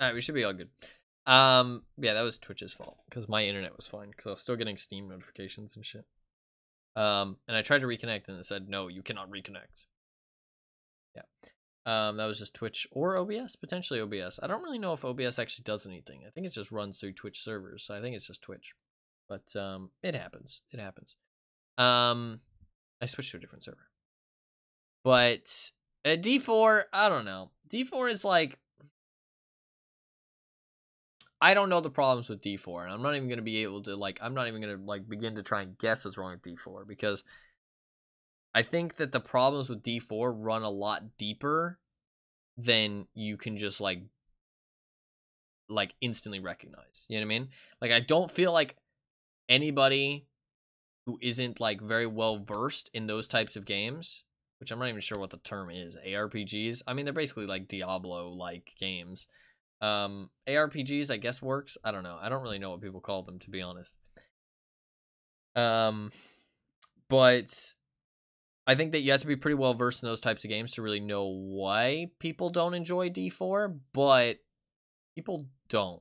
Alright, we should be all good. Yeah, that was Twitch's fault because my internet was fine because I was still getting Steam notifications and shit. And I tried to reconnect and it said no, you cannot reconnect. Yeah. That was just Twitch or OBS, potentially OBS. I don't really know if OBS actually does anything. I think it just runs through Twitch servers, so I think it's just Twitch. But it happens. It happens. I switched to a different server. But D4, I don't know. D4 is like, I don't know the problems with D4, and I'm not even going to be able to, like, I'm not even going to, like, begin to try and guess what's wrong with D4, because I think that the problems with D4 run a lot deeper than you can just, like instantly recognize. You know what I mean? Like, I don't feel like anybody who isn't, like, very well versed in those types of games, which I'm not even sure what the term is, ARPGs. I mean, they're basically, like, Diablo-like games. ARPGs, I guess, works. I don't know. I don't really know what people call them, to be honest. But I think that you have to be pretty well versed in those types of games to really know why people don't enjoy D4, but people don't.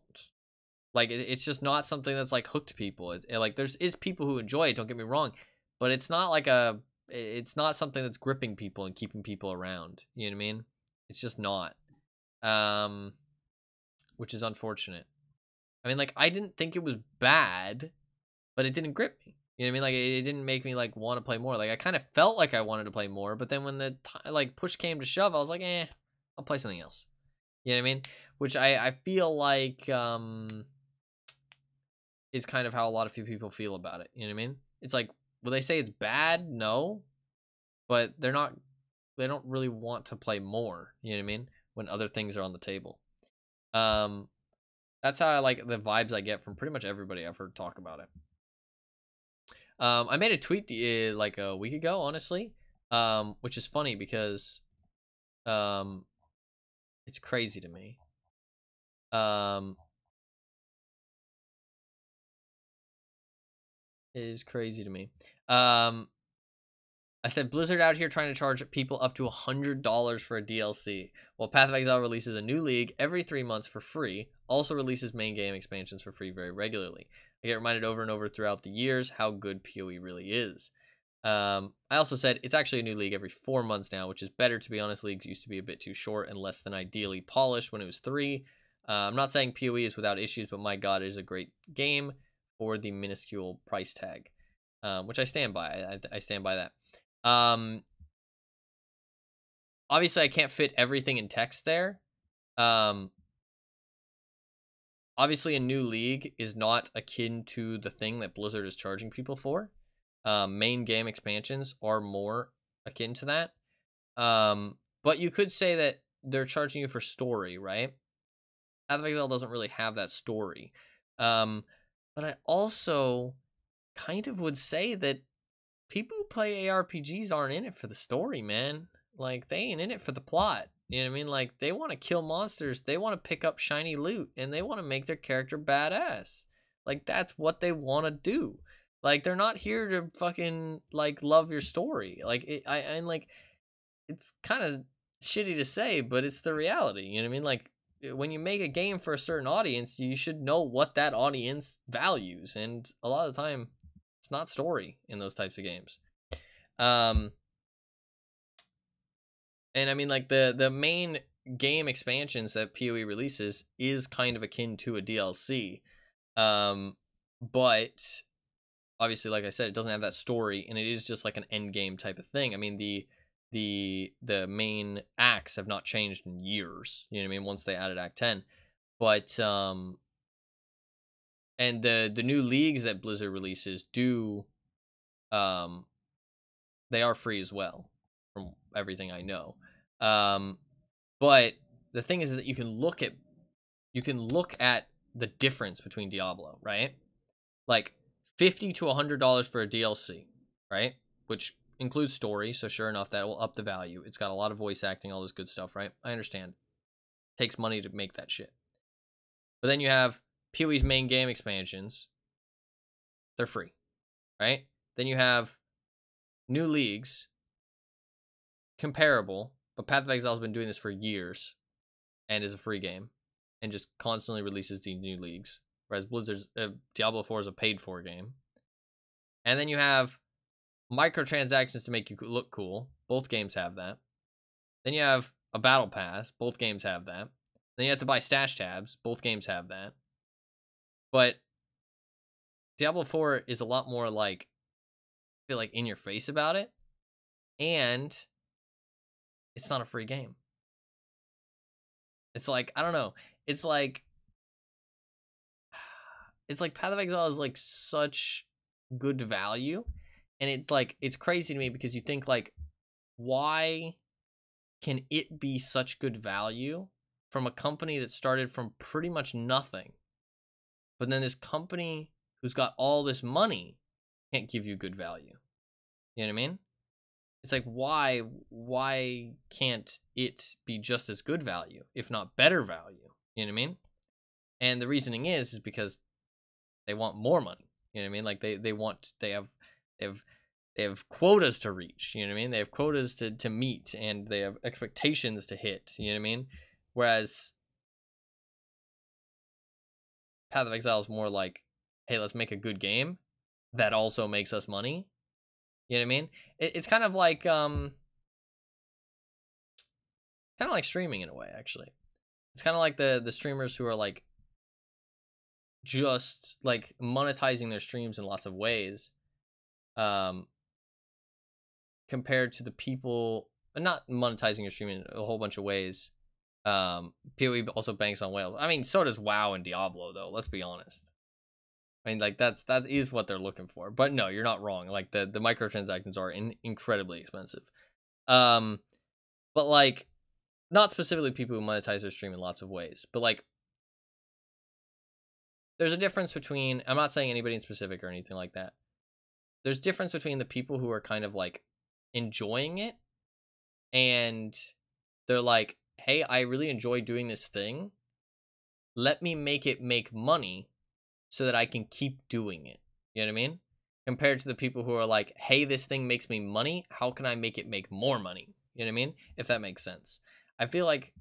Like, it's just not something that's, like, hooked people. Like, there's people who enjoy it, don't get me wrong, but it's not like it's not something that's gripping people and keeping people around. You know what I mean? It's just not. Which is unfortunate. I mean, like, I didn't think it was bad, but it didn't grip me. You know what I mean? Like, it didn't make me, like, want to play more. Like, I kind of felt like I wanted to play more, but then when the, like, push came to shove, I was like, I'll play something else. You know what I mean? Which I feel like, is kind of how a lot of people feel about it. You know what I mean? It's like, will they say it's bad? No. But they don't really want to play more. You know what I mean? When other things are on the table. That's how I like the vibes I get from pretty much everybody I've heard talk about it. I made a tweet like a week ago, honestly, which is funny because it's crazy to me. It is crazy to me. I said, Blizzard out here trying to charge people up to $100 for a DLC, while Path of Exile releases a new league every 3 months for free, also releases main game expansions for free very regularly. I get reminded over and over throughout the years how good PoE really is. I also said, it's actually a new league every 4 months now, which is better, to be honest. Leagues used to be a bit too short and less than ideally polished when it was 3. I'm not saying PoE is without issues, but my god, it is a great game for the minuscule price tag, which I stand by. I stand by that. Obviously I can't fit everything in text there. Obviously a new league is not akin to the thing that Blizzard is charging people for. Main game expansions are more akin to that. But you could say that they're charging you for story, right? Path of Exile doesn't really have that story. But I also kind of would say that people who play ARPGs aren't in it for the story, man. Like, they ain't in it for the plot. You know what I mean? Like, they want to kill monsters, they want to pick up shiny loot, and they want to make their character badass. Like, that's what they want to do. Like, they're not here to fucking, like, love your story. Like, I'm like, it's kind of shitty to say, but it's the reality. You know what I mean? Like, when you make a game for a certain audience, you should know what that audience values. And a lot of the time, it's not story in those types of games. And I mean, like, the main game expansions that PoE releases is kind of akin to a DLC. But obviously, like I said, it doesn't have that story, and it is just like an end game type of thing. I mean, the main acts have not changed in years. You know what I mean? Once they added Act 10. But and the new leagues that Blizzard releases do they are free as well, from everything I know. But the thing is that you can look at the difference between Diablo, right? Like $50 to $100 for a DLC, right? Which includes story, so sure enough, that will up the value. It's got a lot of voice acting, all this good stuff, right? I understand. Takes money to make that shit. But then you have PoE's main game expansions. They're free, right? Then you have new leagues, comparable, but Path of Exile has been doing this for years and is a free game. and just constantly releases these new leagues. Whereas Blizzard's Diablo 4 is a paid-for game. And then you have microtransactions to make you look cool. Both games have that. Then you have a battle pass. Both games have that. Then you have to buy stash tabs. Both games have that. But Diablo 4 is a lot more like, I feel like, in your face about it. And it's not a free game. It's like, I don't know. It's like Path of Exile is like such good value. And it's like, it's crazy to me because you think like, why can it be such good value from a company that started from pretty much nothing? But then this company who's got all this money can't give you good value. You know what I mean? It's like, why can't it be just as good value, if not better value? You know what I mean? And the reasoning is because they want more money. You know what I mean? Like they have quotas to reach. You know what I mean? They have quotas to meet, and they have expectations to hit. You know what I mean? Whereas Path of Exile is more like, hey, let's make a good game that also makes us money. You know what I mean? It's kind of like streaming in a way, actually. It's kind of like the streamers who are like just like monetizing their streams in lots of ways, compared to the people not monetizing your stream in a whole bunch of ways. PoE also banks on whales. I mean, so does WoW and Diablo, though. Let's be honest. I mean, like that is what they're looking for. But no, you're not wrong. Like the microtransactions are incredibly expensive. But like, not specifically people who monetize their stream in lots of ways, but like, there's a difference between, I'm not saying anybody in specific or anything like that. There's a difference between the people who are kind of like enjoying it, and they're like, hey, I really enjoy doing this thing. Let me make it make money so that I can keep doing it. You know what I mean? Compared to the people who are like, hey, this thing makes me money. How can I make it make more money? You know what I mean? If that makes sense. I feel like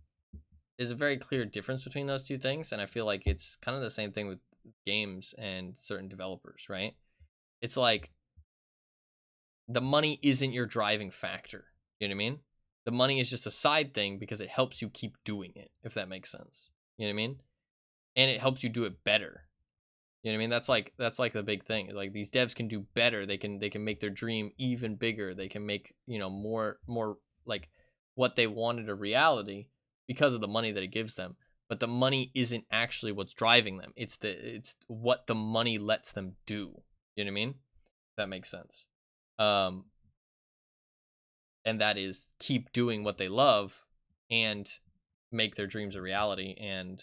there's a very clear difference between those two things. And I feel like it's kind of the same thing with games and certain developers, right? It's like the money isn't your driving factor. You know what I mean? The money is just a side thing because it helps you keep doing it, if that makes sense. You know what I mean? And it helps you do it better. You know what I mean? That's like the big thing. Like, these devs can do better. They can make their dream even bigger. They can make, you know, more like what they wanted a reality because of the money that it gives them. But the money isn't actually what's driving them. It's what the money lets them do. You know what I mean? If that makes sense. And that is keep doing what they love and make their dreams a reality and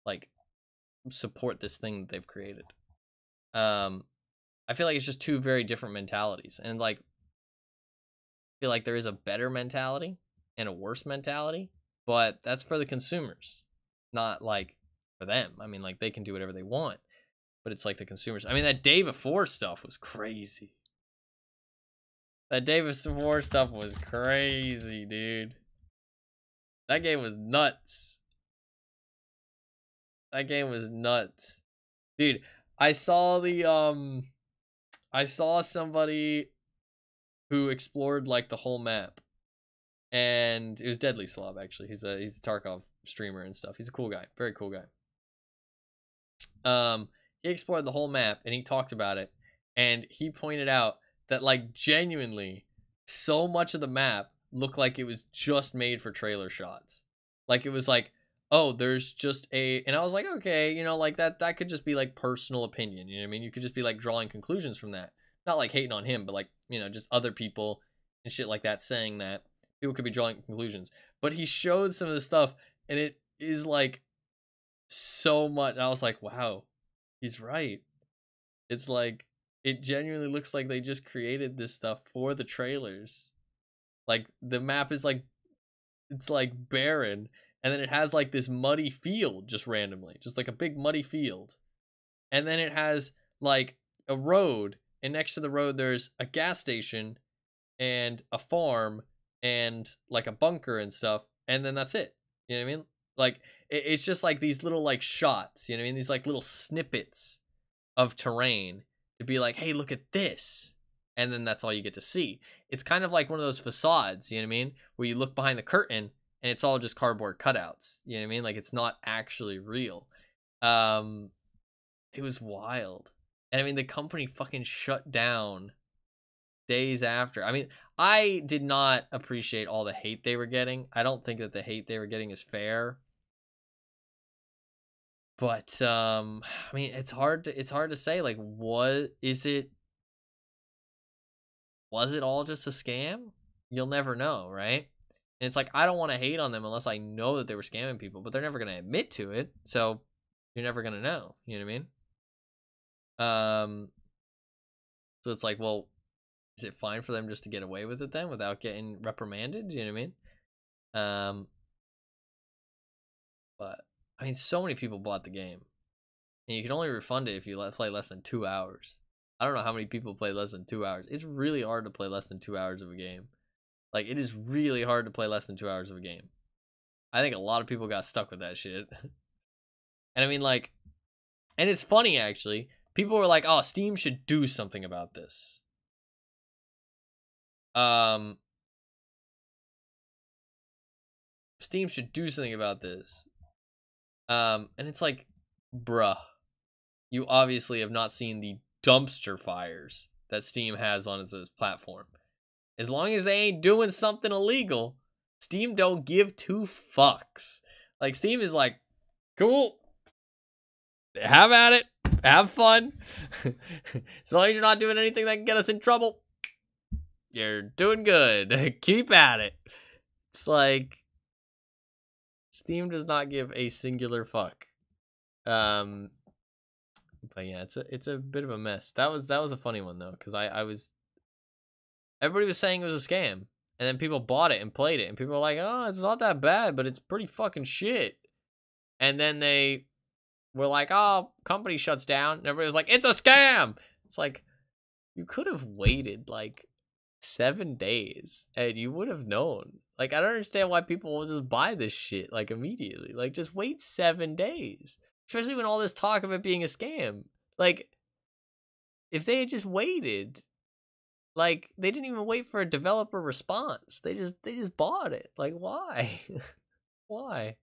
like support this thing that they've created. I feel like it's just two very different mentalities, and like, I feel like there is a better mentality and a worse mentality, but that's for the consumers, not like for them. I mean, like, they can do whatever they want, but it's like the consumers. I mean, that day before stuff was crazy. That day before stuff was crazy, dude. That game was nuts. That game was nuts. Dude, I saw somebody who explored like the whole map. And it was Deadly Slob, actually. He's a Tarkov streamer and stuff. He's a cool guy. Very cool guy. He explored the whole map and he talked about it, and he pointed out that, like, genuinely, so much of the map looked like it was just made for trailer shots. Like, it was like, oh, there's just and I was like, okay, you know, like, that could just be like personal opinion, you know what I mean? You could just be like drawing conclusions from that. Not like hating on him, but like, you know, just other people and shit like that saying that. People could be drawing conclusions. But he showed some of the stuff, and it is like so much. I was like, wow, he's right. It's like, it genuinely looks like they just created this stuff for the trailers. Like, the map is like, it's like barren, and then it has like this muddy field just randomly, just like a big muddy field. And then it has like a road, and next to the road there's a gas station and a farm and like a bunker and stuff, and then that's it. You know what I mean? Like, It's just like these little like shots, you know what I mean? These like little snippets of terrain to be like, hey, look at this. And then that's all you get to see. It's kind of like one of those facades, you know what I mean? Where you look behind the curtain and it's all just cardboard cutouts. You know what I mean? Like it's not actually real. It was wild. And I mean the company fucking shut down days after. I mean, I did not appreciate all the hate they were getting. I don't think that the hate they were getting is fair. But I mean, it's hard to say, like, what is it? Was it all just a scam? You'll never know, right? And it's like, I don't want to hate on them unless I know that they were scamming people, but they're never going to admit to it. So you're never going to know. You know what I mean? So it's like, well, is it fine for them just to get away with it then without getting reprimanded? You know what I mean? But I mean, so many people bought the game, and you can only refund it if you play less than 2 hours. I don't know how many people play less than 2 hours. It's really hard to play less than 2 hours of a game. Like, it is really hard to play less than 2 hours of a game. I think a lot of people got stuck with that shit. And I mean, like, and it's funny actually. People were like, "Oh, Steam should do something about this." Steam should do something about this. And it's like, bruh, you obviously have not seen the dumpster fires that Steam has on its platform. As long as they ain't doing something illegal, Steam don't give two fucks. Like, Steam is like, cool, have at it, have fun. As long as you're not doing anything that can get us in trouble, you're doing good. Keep at it. It's like, Steam does not give a singular fuck. But yeah, it's a bit of a mess. That was a funny one though, because I was, everybody was saying it was a scam, and then people bought it and played it, and people were like, "Oh, it's not that bad, but it's pretty fucking shit." And then they were like, "Oh, company shuts down," and everybody was like, "It's a scam." It's like, you could have waited like 7 days, and you would have known. Like, I don't understand why people will just buy this shit like immediately. Like, just wait 7 days, especially when all this talk of it being a scam. Like, if they had just waited. Like, they didn't even wait for a developer response. They just bought it. Like, why? Why?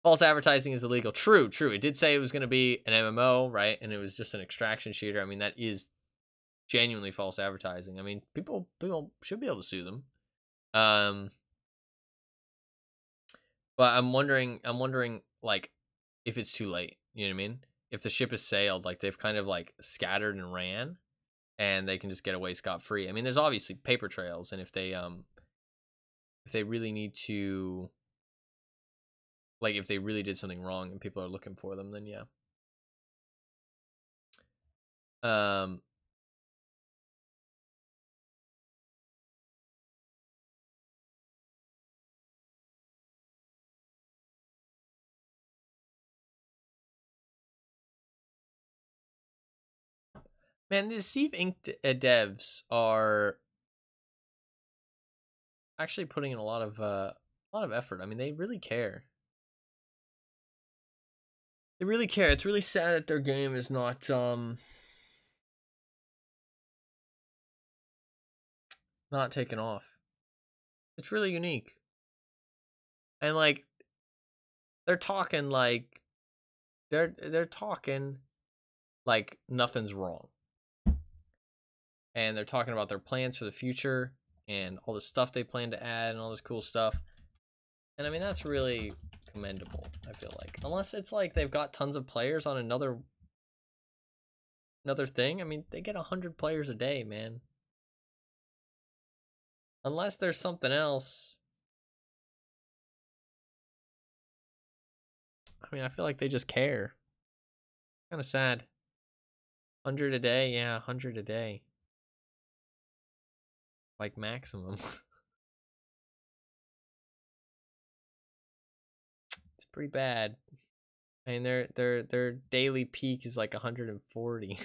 False advertising is illegal. True. It did say it was going to be an MMO, right? And it was just an extraction shooter. I mean, that is genuinely false advertising. I mean, people should be able to sue them. But I'm wondering, like, if it's too late. You know what I mean? If the ship has sailed, like, they've kind of, like, scattered and ran, and they can just get away scot-free. I mean, there's obviously paper trails, and if they really need to, like, if they really did something wrong and people are looking for them, then yeah. Man, the Steve Inc. devs are actually putting in a lot of effort. I mean, they really care. They really care. It's really sad that their game is not taken off. It's really unique. And like, they're talking like they're talking like nothing's wrong. And they're talking about their plans for the future and all the stuff they plan to add and all this cool stuff. And I mean, that's really commendable, I feel like. Unless it's like they've got tons of players on another thing. I mean, they get 100 players a day, man. Unless there's something else. I mean, I feel like they just care. Kind of sad. 100 a day? Yeah, 100 a day. Like, maximum. It's pretty bad. I mean, their daily peak is like 140.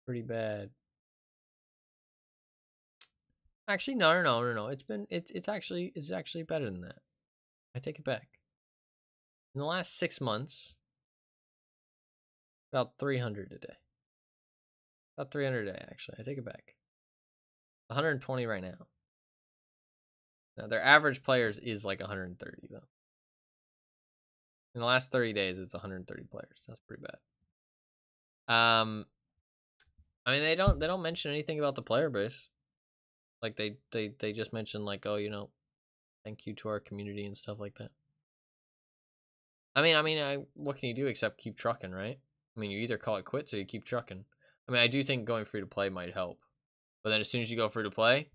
Pretty bad. Actually, no. It's actually better than that. I take it back. In the last 6 months, about 300 a day. About 300 a day, actually. I take it back. 120 right now. Now, their average players is like 130, though. In the last 30 days, it's 130 players. That's pretty bad. I mean, they don't mention anything about the player base. Like they just mention like, oh, you know, thank you to our community and stuff like that. I mean, what can you do except keep trucking, right? I mean, you either call it quits or you keep trucking. I mean, I do think going free to play might help, but then as soon as you go free to play,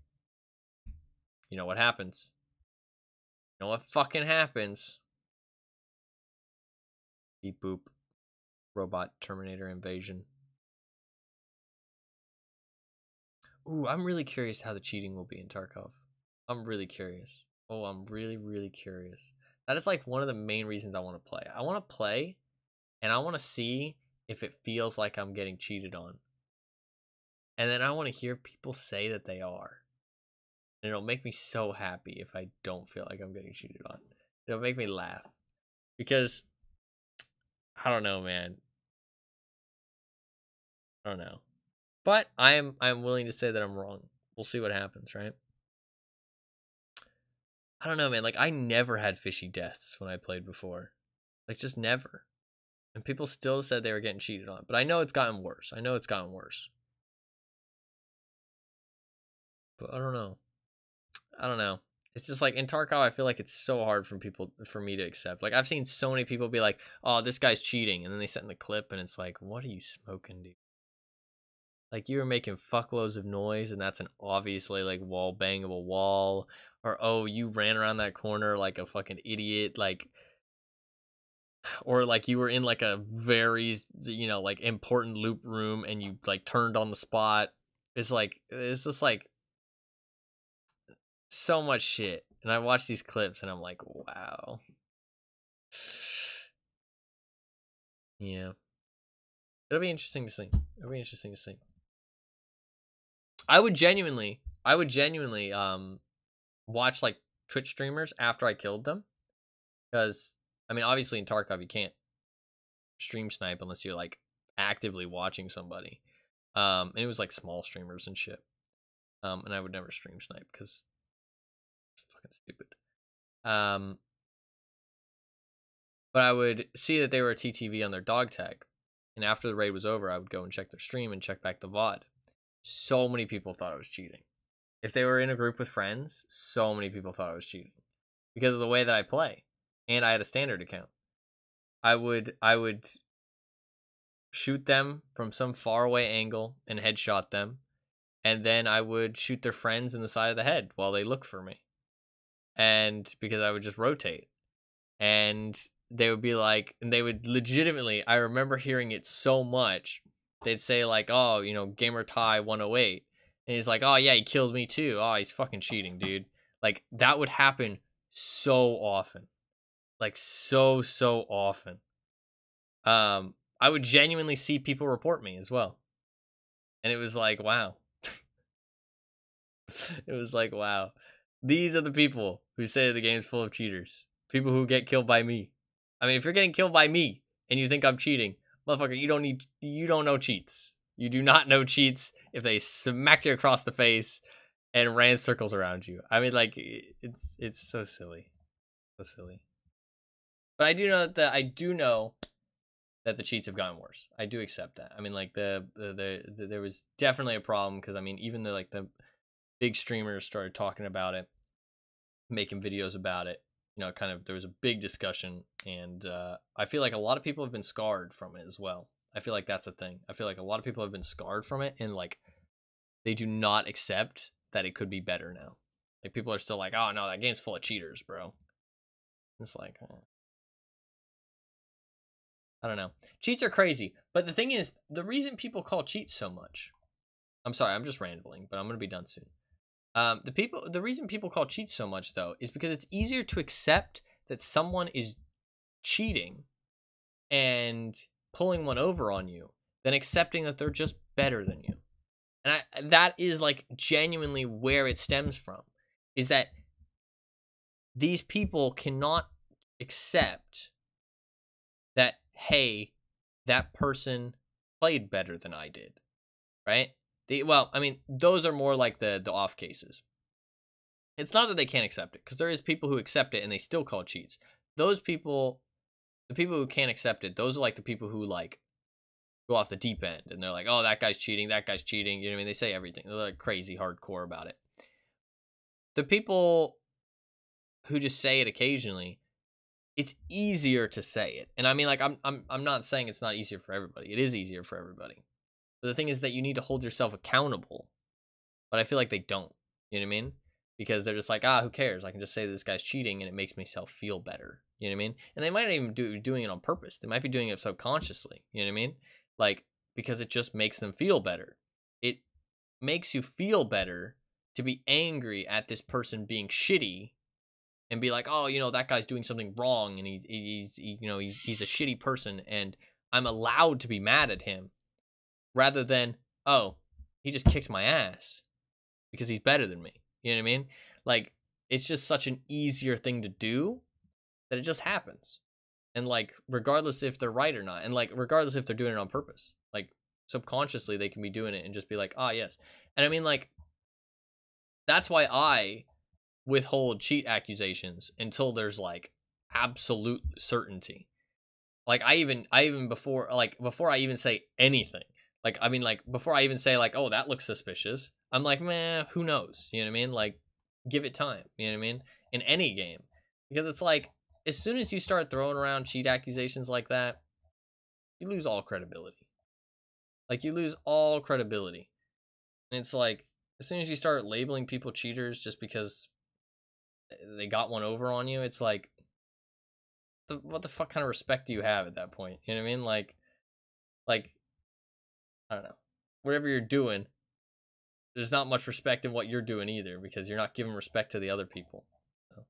you know what happens. You know what fucking happens. Beep boop. Robot Terminator invasion. Ooh, I'm really curious how the cheating will be in Tarkov. I'm really curious. Oh, I'm really, really curious. That is like one of the main reasons I want to play. I want to play, and I want to see if it feels like I'm getting cheated on. And then I want to hear people say that they are. And it'll make me so happy if I don't feel like I'm getting cheated on. It'll make me laugh. Because, I don't know, man. I don't know. But I'm willing to say that I'm wrong. We'll see what happens, right? I don't know, man. Like, I never had fishy deaths when I played before. Like, just never. And people still said they were getting cheated on. But I know it's gotten worse. I know it's gotten worse. But I don't know. I don't know. It's just like in Tarkov, I feel like it's so hard for me to accept. Like, I've seen so many people be like, oh, this guy's cheating. And then they send the clip and it's like, what are you smoking, dude? Like, you were making fuckloads of noise and that's an obviously like wall bangable wall. Or, oh, you ran around that corner like a fucking idiot. Like, or like you were in like a very, you know, like important loop room and you like turned on the spot. It's like, it's just like so much shit. And I watch these clips and I'm like, wow. Yeah. It'll be interesting to see. It'll be interesting to see. I would genuinely watch like Twitch streamers after I killed them. Because I mean, obviously in Tarkov you can't stream snipe unless you're like actively watching somebody. And it was like small streamers and shit. And I would never stream snipe because it's fucking stupid. But I would see that they were a TTV on their dog tag. And after the raid was over, I would go and check their stream and check back the VOD. So many people thought I was cheating. If they were in a group with friends, so many people thought I was cheating. Because of the way that I play. And I had a standard account. I would shoot them from some faraway angle and headshot them. And then I would shoot their friends in the side of the head while they look for me. And because I would just rotate. And they would be like, and they would legitimately, I remember hearing it so much, they'd say like, oh, you know, Gamer Ty 108. And he's like, oh yeah, he killed me too. Oh, he's fucking cheating, dude. Like, that would happen so often. Like, so often. I would genuinely see people report me as well. And it was like, wow. It was like, wow. These are the people who say the game's full of cheaters. People who get killed by me. I mean, if you're getting killed by me and you think I'm cheating, motherfucker, you don't know cheats. You do not know cheats if they smacked you across the face and ran circles around you. I mean, like, it's so silly. So silly. But I do know that the cheats have gotten worse. I do accept that. I mean, like, there was definitely a problem because, I mean, even the big streamers started talking about it, making videos about it. You know, kind of, there was a big discussion, and I feel like a lot of people have been scarred from it as well. I feel like that's a thing. I feel like a lot of people have been scarred from it, and like, they do not accept that it could be better now. Like, people are still like, oh no, that game's full of cheaters, bro. It's like, I don't know. Cheats are crazy, but the thing is, the reason people call cheats so much, I'm sorry, I'm just rambling, but I'm gonna be done soon. The reason people call cheats so much though is because it's easier to accept that someone is cheating and pulling one over on you than accepting that they're just better than you. And that is like genuinely where it stems from, is that these people cannot accept that, hey, that person played better than I did, right? Well, I mean, those are more like the off cases. It's not that they can't accept it, because there is people who accept it and they still call it cheats. Those people, the people who can't accept it, those are like the people who like go off the deep end and they're like, oh, that guy's cheating, that guy's cheating. You know what I mean? They say everything. They're like crazy hardcore about it. The people who just say it occasionally, it's easier to say it. And I mean, like, I'm not saying it's not easier for everybody. It is easier for everybody. But the thing is that you need to hold yourself accountable. But I feel like they don't. You know what I mean? Because they're just like, who cares? I can just say this guy's cheating and it makes myself feel better. You know what I mean? And they might not even doing it on purpose. They might be doing it subconsciously. You know what I mean? Like, because it just makes them feel better. It makes you feel better to be angry at this person being shitty and be like, oh, you know, that guy's doing something wrong and he's a shitty person and I'm allowed to be mad at him, rather than, oh, he just kicked my ass because he's better than me. You know what I mean? Like, it's just such an easier thing to do that it just happens. And like, regardless if they're right or not, and like, regardless if they're doing it on purpose, like subconsciously they can be doing it and just be like, yes. And I mean, like, that's why I withhold cheat accusations until there's like absolute certainty. Like, I even before I even say anything, like, I mean, like, before I even say like, oh, that looks suspicious, I'm like, man, who knows? You know what I mean? Like, give it time. You know what I mean? In any game, because it's like, as soon as you start throwing around cheat accusations like that, you lose all credibility. Like, you lose all credibility. And it's like, as soon as you start labeling people cheaters just because they got one over on you, it's like, what the fuck kind of respect do you have at that point? You know what I mean? Like, I don't know. Whatever you're doing, there's not much respect in what you're doing either, because you're not giving respect to the other people. So,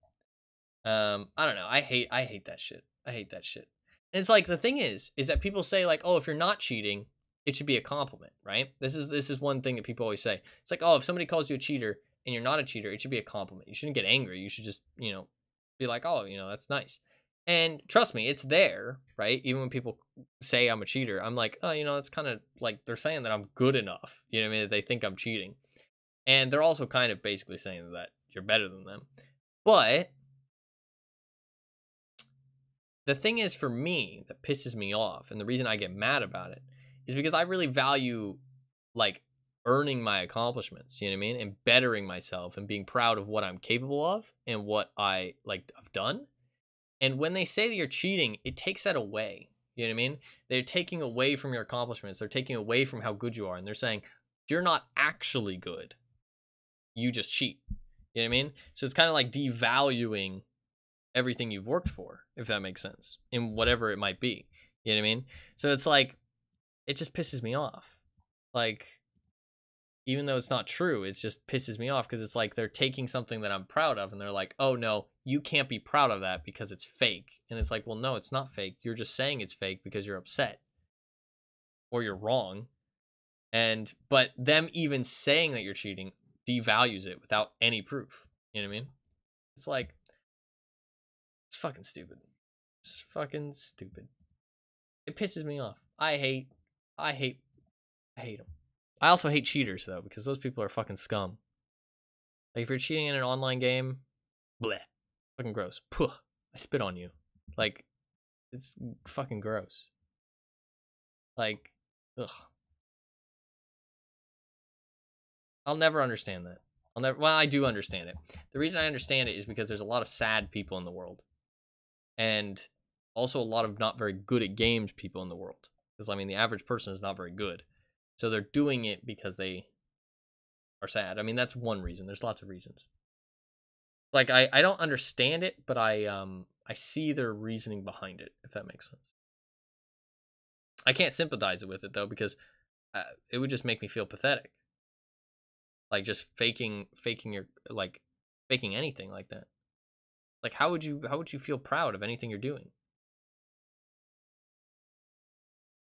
I don't know. I hate that shit. I hate that shit. And it's like, the thing is that people say like, oh, if you're not cheating, it should be a compliment, right? This is one thing that people always say. It's like, oh, if somebody calls you a cheater and you're not a cheater, it should be a compliment. You shouldn't get angry. You should just, be like, oh, that's nice. And trust me, it's there, right? Even when people say I'm a cheater, I'm like, oh, it's kind of like they're saying that I'm good enough. You know what I mean? They think I'm cheating. And they're also kind of basically saying that you're better than them. But the thing is, for me, that pisses me off, and the reason I get mad about it, is because I really value, like, earning my accomplishments, you know what I mean? And bettering myself and being proud of what I'm capable of and what I've done. And when they say that you're cheating, it takes that away. You know what I mean? They're taking away from your accomplishments. They're taking away from how good you are. And they're saying, you're not actually good. You just cheat. You know what I mean? So it's kind of like devaluing everything you've worked for, if that makes sense, in whatever it might be. You know what I mean? So it's like, it just pisses me off. Like, even though it's not true, it just pisses me off, because it's like they're taking something that I'm proud of and they're like, oh no, you can't be proud of that because it's fake. And it's like, well, no, it's not fake. You're just saying it's fake because you're upset or you're wrong. But them even saying that you're cheating devalues it without any proof. You know what I mean? It's like, it's fucking stupid. It's fucking stupid. It pisses me off. I hate them. I also hate cheaters, though, because those people are fucking scum. Like, if you're cheating in an online game, bleh, fucking gross. Puh, I spit on you. Like, it's fucking gross. Like, ugh. I'll never understand that. Well, I do understand it. The reason I understand it is because there's a lot of sad people in the world. And also a lot of not very good at games people in the world. Because, I mean, the average person is not very good. So they're doing it because they are sad. I mean, that's one reason. There's lots of reasons. Like, I don't understand it, but I see their reasoning behind it, if that makes sense. I can't sympathize with it, though, because it would just make me feel pathetic. Like, just faking anything like that. Like, how would you feel proud of anything you're doing?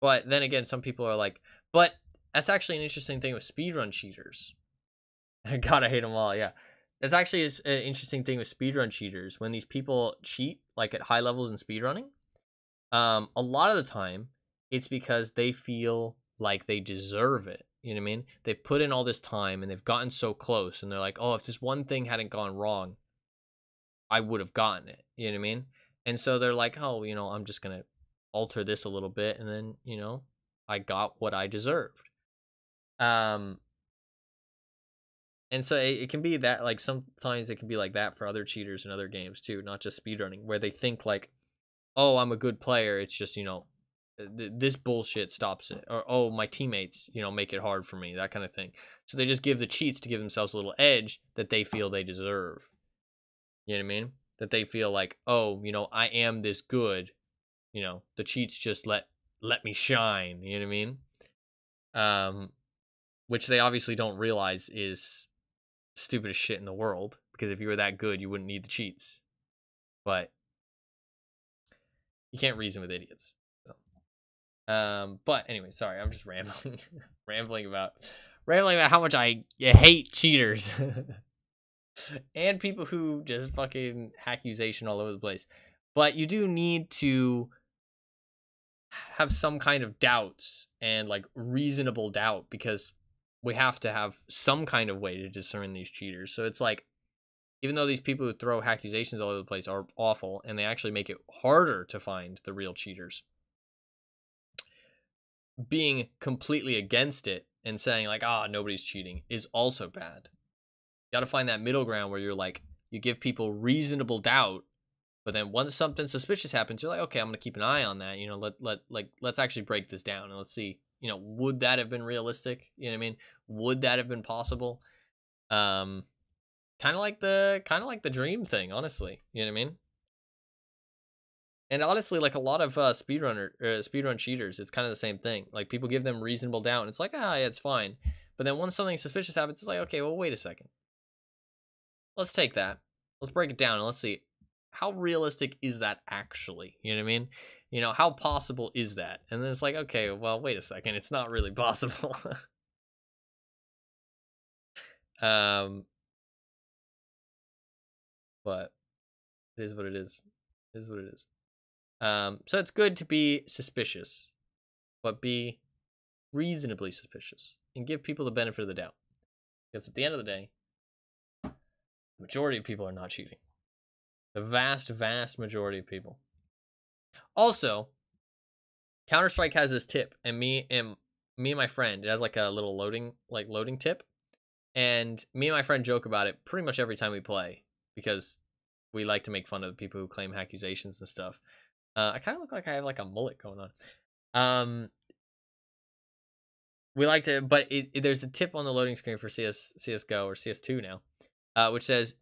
But then again, some people are like, but that's actually an interesting thing with speedrun cheaters. God, I hate them all, yeah. That's actually an interesting thing with speedrun cheaters. When these people cheat, like at high levels in speedrunning, a lot of the time, it's because they feel like they deserve it. You know what I mean? They've put in all this time and they've gotten so close, and they're like, oh, if this one thing hadn't gone wrong, I would have gotten it. You know what I mean? And so they're like, oh, I'm just going to alter this a little bit, and then, I got what I deserved. And so it can be that, like, sometimes it can be like that for other cheaters in other games too, not just speedrunning, where they think like, oh, I'm a good player. It's just, this bullshit stops it. Or, oh, my teammates, make it hard for me, that kind of thing. So they just give the cheats to give themselves a little edge that they feel they deserve. You know what I mean? That they feel like, oh, I am this good. The cheats just let me shine. You know what I mean? Which they obviously don't realize is stupidest shit in the world, because if you were that good, you wouldn't need the cheats. But you can't reason with idiots. So. But anyway, sorry, I'm just rambling, rambling about how much I hate cheaters and people who just fucking accusation all over the place. But you do need to have some kind of doubts, and like reasonable doubt, because we have to have some kind of way to discern these cheaters. So it's like, even though these people who throw accusations all over the place are awful, and they actually make it harder to find the real cheaters, being completely against it and saying like, nobody's cheating is also bad. You got to find that middle ground where you're like, you give people reasonable doubt, but then once something suspicious happens, you're like, okay, I'm going to keep an eye on that. Let's actually break this down and let's see, would that have been realistic? You know what I mean? Would that have been possible? Kind of like the dream thing, honestly. You know what I mean? And honestly, like a lot of speedrun cheaters, it's kind of the same thing. Like, people give them reasonable doubt, and it's like, yeah, it's fine. But then once something suspicious happens, it's like, okay, well, wait a second. Let's take that. Let's break it down, and let's see, how realistic is that actually? You know what I mean? How possible is that? And then it's like, okay, well, wait a second. It's not really possible. But it is what it is. It is what it is. So it's good to be suspicious, but be reasonably suspicious and give people the benefit of the doubt. Because at the end of the day, the majority of people are not cheating. The vast, vast majority of people. Also, Counter-Strike has this tip, and me and my friend, it has like a little loading tip. And me and my friend joke about it pretty much every time we play, because we like to make fun of the people who claim accusations and stuff. I kind of look like I have like a mullet going on. We like to, but there's a tip on the loading screen for CSGO or CS2 now, which says,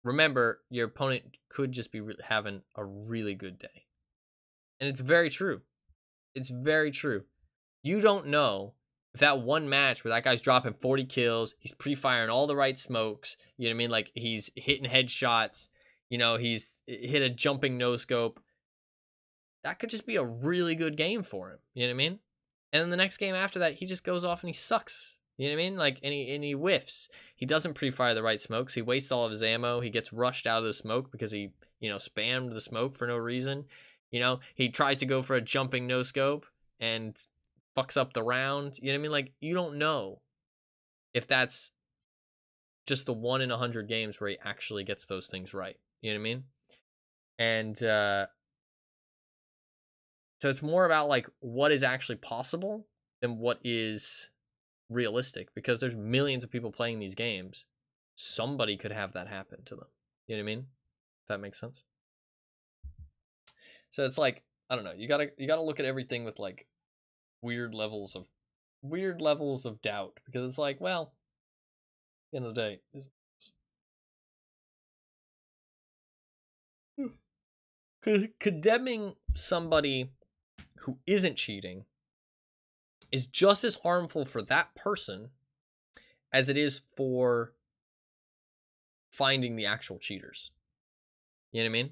remember, your opponent could just be having a really good day. And it's very true. It's very true. You don't know if that one match where that guy's dropping 40 kills, he's pre-firing all the right smokes, you know what I mean? Like, he's hitting headshots, he's hit a jumping no-scope. That could just be a really good game for him, you know what I mean? And then the next game after that, he just goes off and he sucks. You know what I mean? Like, and he whiffs. He doesn't pre-fire the right smokes. He wastes all of his ammo. He gets rushed out of the smoke because he, spammed the smoke for no reason. He tries to go for a jumping no-scope and fucks up the round. You know what I mean? Like, you don't know if that's just the 1 in 100 games where he actually gets those things right. You know what I mean? And so it's more about like what is actually possible than what is realistic, because there's millions of people playing these games. Somebody could have that happen to them. You know what I mean? If that makes sense. So it's like, I don't know, you gotta look at everything with like weird levels of doubt, because it's like, well, at the end of the day, condemning somebody who isn't cheating is just as harmful for that person as it is for finding the actual cheaters. You know what I mean?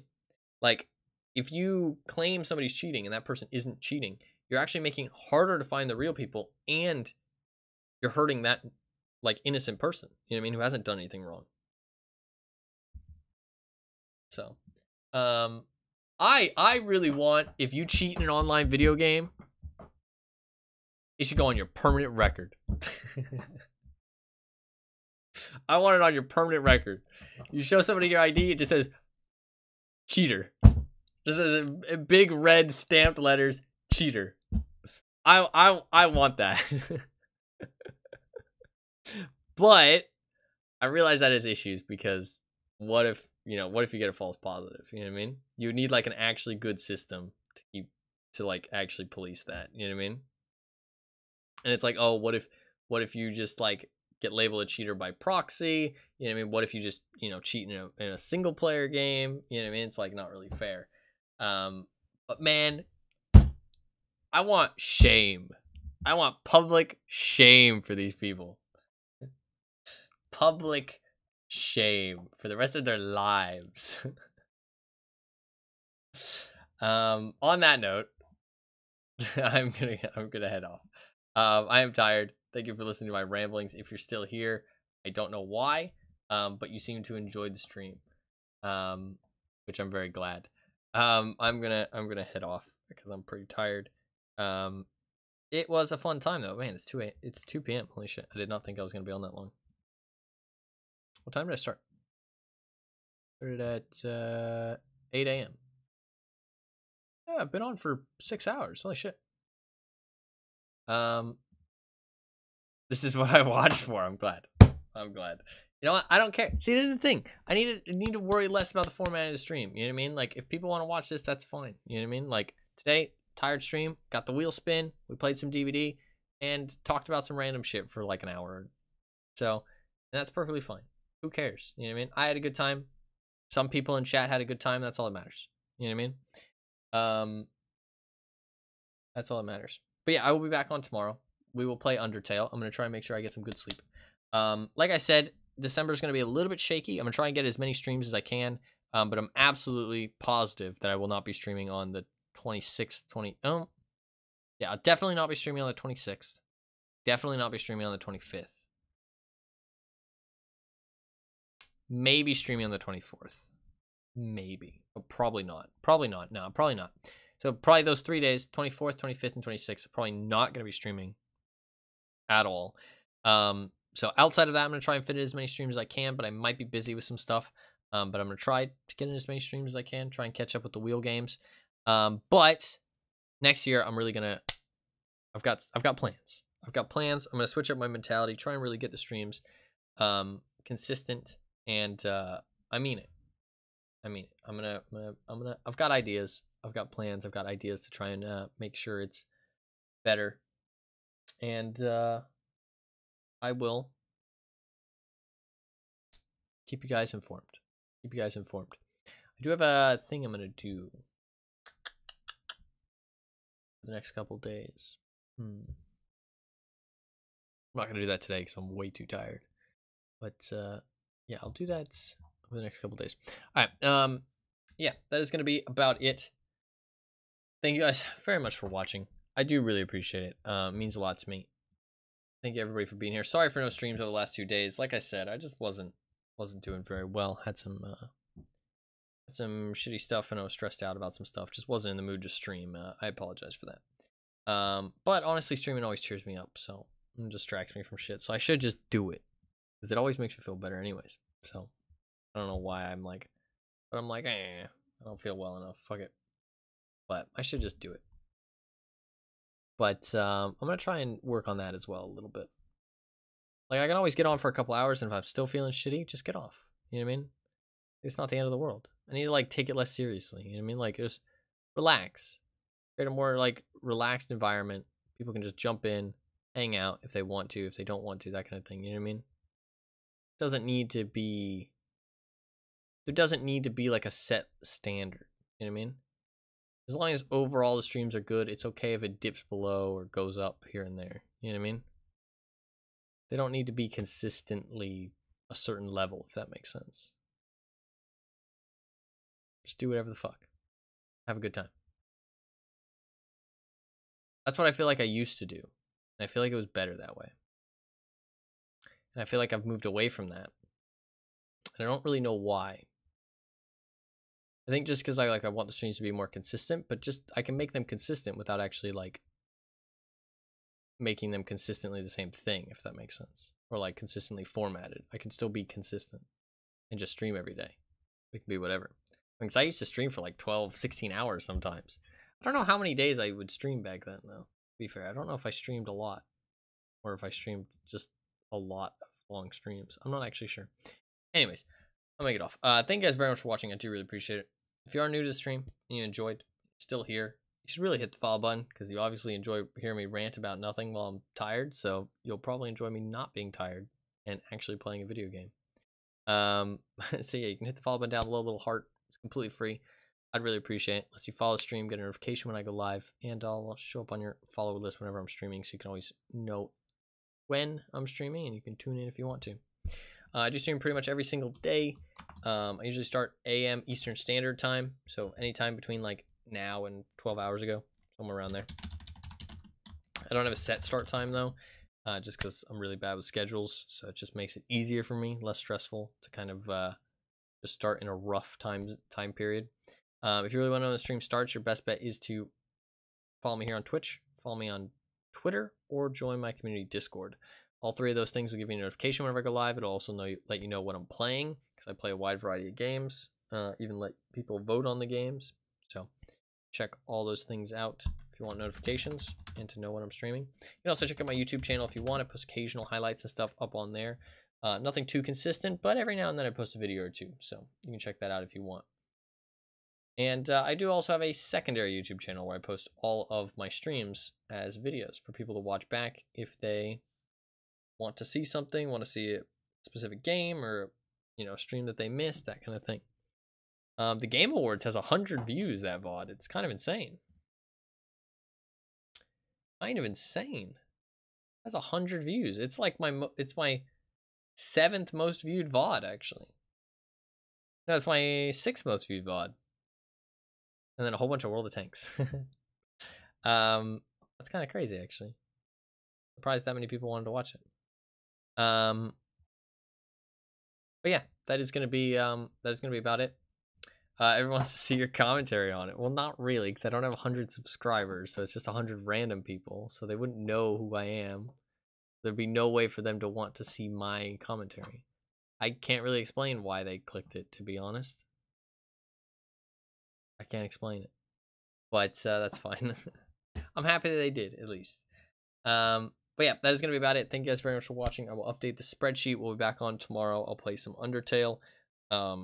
Like, if you claim somebody's cheating and that person isn't cheating, you're actually making it harder to find the real people, and you're hurting that like innocent person, you know what I mean, who hasn't done anything wrong. So, I really want, if you cheat in an online video game, it should go on your permanent record. I want it on your permanent record. You show somebody your ID, it just says cheater. Just says in big red stamped letters, cheater. I want that. But I realize that has issues because what if you get a false positive? You know what I mean? You need like an actually good system to like actually police that. You know what I mean? And it's like, oh, what if you just like get labeled a cheater by proxy? You know what I mean? What if you just cheat in a single player game? You know what I mean? It's like not really fair. But man, I want shame. I want public shame for these people. Public shame for the rest of their lives. On that note, I'm gonna head off. I am tired. Thank you for listening to my ramblings. If you're still here, I don't know why, but you seem to enjoy the stream, which I'm very glad. I'm gonna head off because I'm pretty tired. It was a fun time though, man. It's 2 p.m. Holy shit! I did not think I was gonna be on that long. What time did I start? Started at 8 a.m. Yeah, I've been on for 6 hours. Holy shit. This is what I watched for. I'm glad. You know what? I don't care. See, this is the thing. I need to worry less about the format of the stream. You know what I mean? Like, if people want to watch this, that's fine. You know what I mean? Like, today, tired stream, got the wheel spin, we played some DVD, and talked about some random shit for like an hour. So, and that's perfectly fine. Who cares? You know what I mean? I had a good time. Some people in chat had a good time. That's all that matters. You know what I mean? That's all that matters. But yeah, I will be back on tomorrow. We will play Undertale. I'm going to try and make sure I get some good sleep. Like I said, December is going to be a little bit shaky. I'm going to try and get as many streams as I can. But I'm absolutely positive that I will not be streaming on the 26th, yeah, I'll definitely not be streaming on the 26th. Definitely not be streaming on the 25th. Maybe streaming on the 24th. Maybe. But probably not. Probably not. No, probably not. So probably those 3 days, 24th, 25th, and 26th, probably not going to be streaming at all. So outside of that, I'm going to try and fit in as many streams as I can, but I might be busy with some stuff. But I'm going to try to get in as many streams as I can, try and catch up with the wheel games. But next year, I'm really going to, I've got plans. I've got plans. I'm going to switch up my mentality, try and really get the streams consistent, and I mean it. I've got ideas. I've got plans. I've got ideas to try and make sure it's better. And I will keep you guys informed. I do have a thing I'm going to do the next couple days. I'm not going to do that today because I'm way too tired. But yeah, I'll do that over the next couple days. All right. Yeah, that is going to be about it. Thank you guys very much for watching. I do really appreciate it. It means a lot to me. Thank you everybody for being here. Sorry for no streams over the last 2 days. Like I said, I just wasn't doing very well. Had some shitty stuff and I was stressed out about some stuff. Just wasn't in the mood to stream. I apologize for that. But honestly, streaming always cheers me up, so it distracts me from shit. So I should just do it because it always makes me feel better, anyways. So I don't know why I'm like, but I'm like, I don't feel well enough. Fuck it. But I should just do it. But I'm gonna try and work on that as well a little bit. Like, I can always get on for a couple hours, and if I'm still feeling shitty, just get off. You know what I mean? It's not the end of the world. I need to like take it less seriously. You know what I mean? Like, just relax. Create a more like relaxed environment. People can just jump in, hang out if they want to, if they don't want to, that kind of thing. You know what I mean? There doesn't need to be like a set standard. You know what I mean? As long as overall the streams are good, it's okay if it dips below or goes up here and there. You know what I mean? They don't need to be consistently a certain level, if that makes sense. Just do whatever the fuck. Have a good time. That's what I feel like I used to do. And I feel like it was better that way. And I feel like I've moved away from that. And I don't really know why. I think just because I want the streams to be more consistent, but just I can make them consistent without actually like making them consistently the same thing, if that makes sense, or like consistently formatted. I can still be consistent and just stream every day. It can be whatever. Because I used to stream for like 12, 16 hours sometimes. I don't know how many days I would stream back then, though. To be fair, I don't know if I streamed a lot or if I streamed just a lot of long streams. I'm not actually sure. Anyways, I'll make it off. Thank you guys very much for watching. I do really appreciate it. If you are new to the stream and you enjoyed, still here, you should really hit the follow button because you obviously enjoy hearing me rant about nothing while I'm tired. So you'll probably enjoy me not being tired and actually playing a video game. So yeah, you can hit the follow button down below, little heart. It's completely free. I'd really appreciate it. Unless you follow the stream, get a notification when I go live, and I'll show up on your follower list whenever I'm streaming, so you can always know when I'm streaming, and you can tune in if you want to. I do stream pretty much every single day. I usually start AM Eastern Standard Time, so anytime between like now and 12 hours ago, somewhere around there. I don't have a set start time though, just because I'm really bad with schedules, so it just makes it easier for me, less stressful to kind of just start in a rough time period. If you really want to know when the stream starts, your best bet is to follow me here on Twitch, follow me on Twitter, or join my community Discord. All three of those things will give you a notification whenever I go live. It'll also let you know what I'm playing, because I play a wide variety of games, even let people vote on the games. So check all those things out if you want notifications and to know when I'm streaming. You can also check out my YouTube channel if you want. I post occasional highlights and stuff up on there. Nothing too consistent, but every now and then I post a video or two, so you can check that out if you want. And I do also have a secondary YouTube channel where I post all of my streams as videos for people to watch back if they want to see something, want to see a specific game, or a stream that they missed, that kind of thing. The Game Awards has 100 views, that VOD. It's kind of insane. Kind of insane. It has 100 views. It's like my 7th most viewed VOD, actually. No, it's my 6th most viewed VOD. And then a whole bunch of World of Tanks. That's kind of crazy, actually. Surprised that many people wanted to watch it. But yeah, that is gonna be about it. Everyone wants to see your commentary on it. Well, not really, because I don't have 100 subscribers, so it's just 100 random people, so they wouldn't know who I am. There'd be no way for them to want to see my commentary. I can't really explain why they clicked it, to be honest. I can't explain it, but that's fine. I'm happy that they did, at least. But yeah, that is going to be about it. Thank you guys very much for watching. I will update the spreadsheet. We'll be back on tomorrow. I'll play some Undertale. Yeah,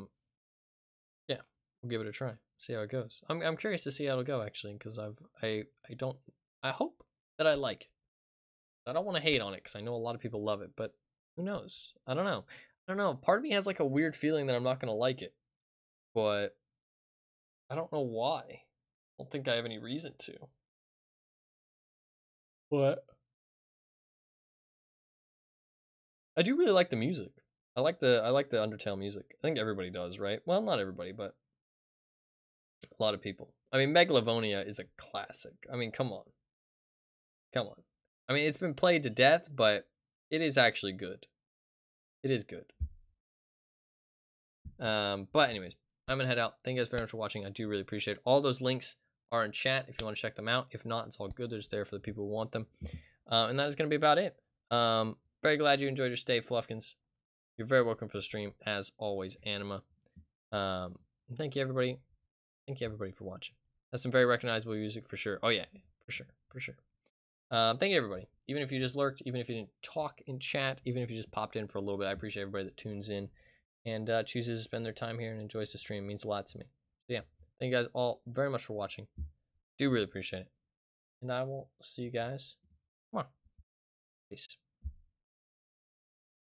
we'll give it a try. See how it goes. I'm curious to see how it'll go, actually, because I hope that I like it. I don't want to hate on it, because I know a lot of people love it, but who knows? I don't know. Part of me has like a weird feeling that I'm not going to like it, but I don't know why. I don't think I have any reason to. But I do really like the music. I like the Undertale music. I think everybody does, right? Well, not everybody, but a lot of people. I mean, Megalovania is a classic. I mean, come on. Come on. I mean, it's been played to death, but it is actually good. It is good. But anyways, I'm gonna head out. Thank you guys very much for watching. I do really appreciate it. All those links are in chat if you want to check them out. If not, it's all good. They're just there for the people who want them. And that is gonna be about it. Very glad you enjoyed your stay, Fluffkins. You're very welcome for the stream, as always, Anima. Thank you, everybody. Thank you, everybody, for watching. That's some very recognizable music for sure. Oh, yeah, for sure. Thank you, everybody. Even if you just lurked, even if you didn't talk in chat, even if you just popped in for a little bit, I appreciate everybody that tunes in and chooses to spend their time here and enjoys the stream. It means a lot to me. So, yeah, thank you guys all very much for watching. Do really appreciate it. And I will see you guys tomorrow. Peace.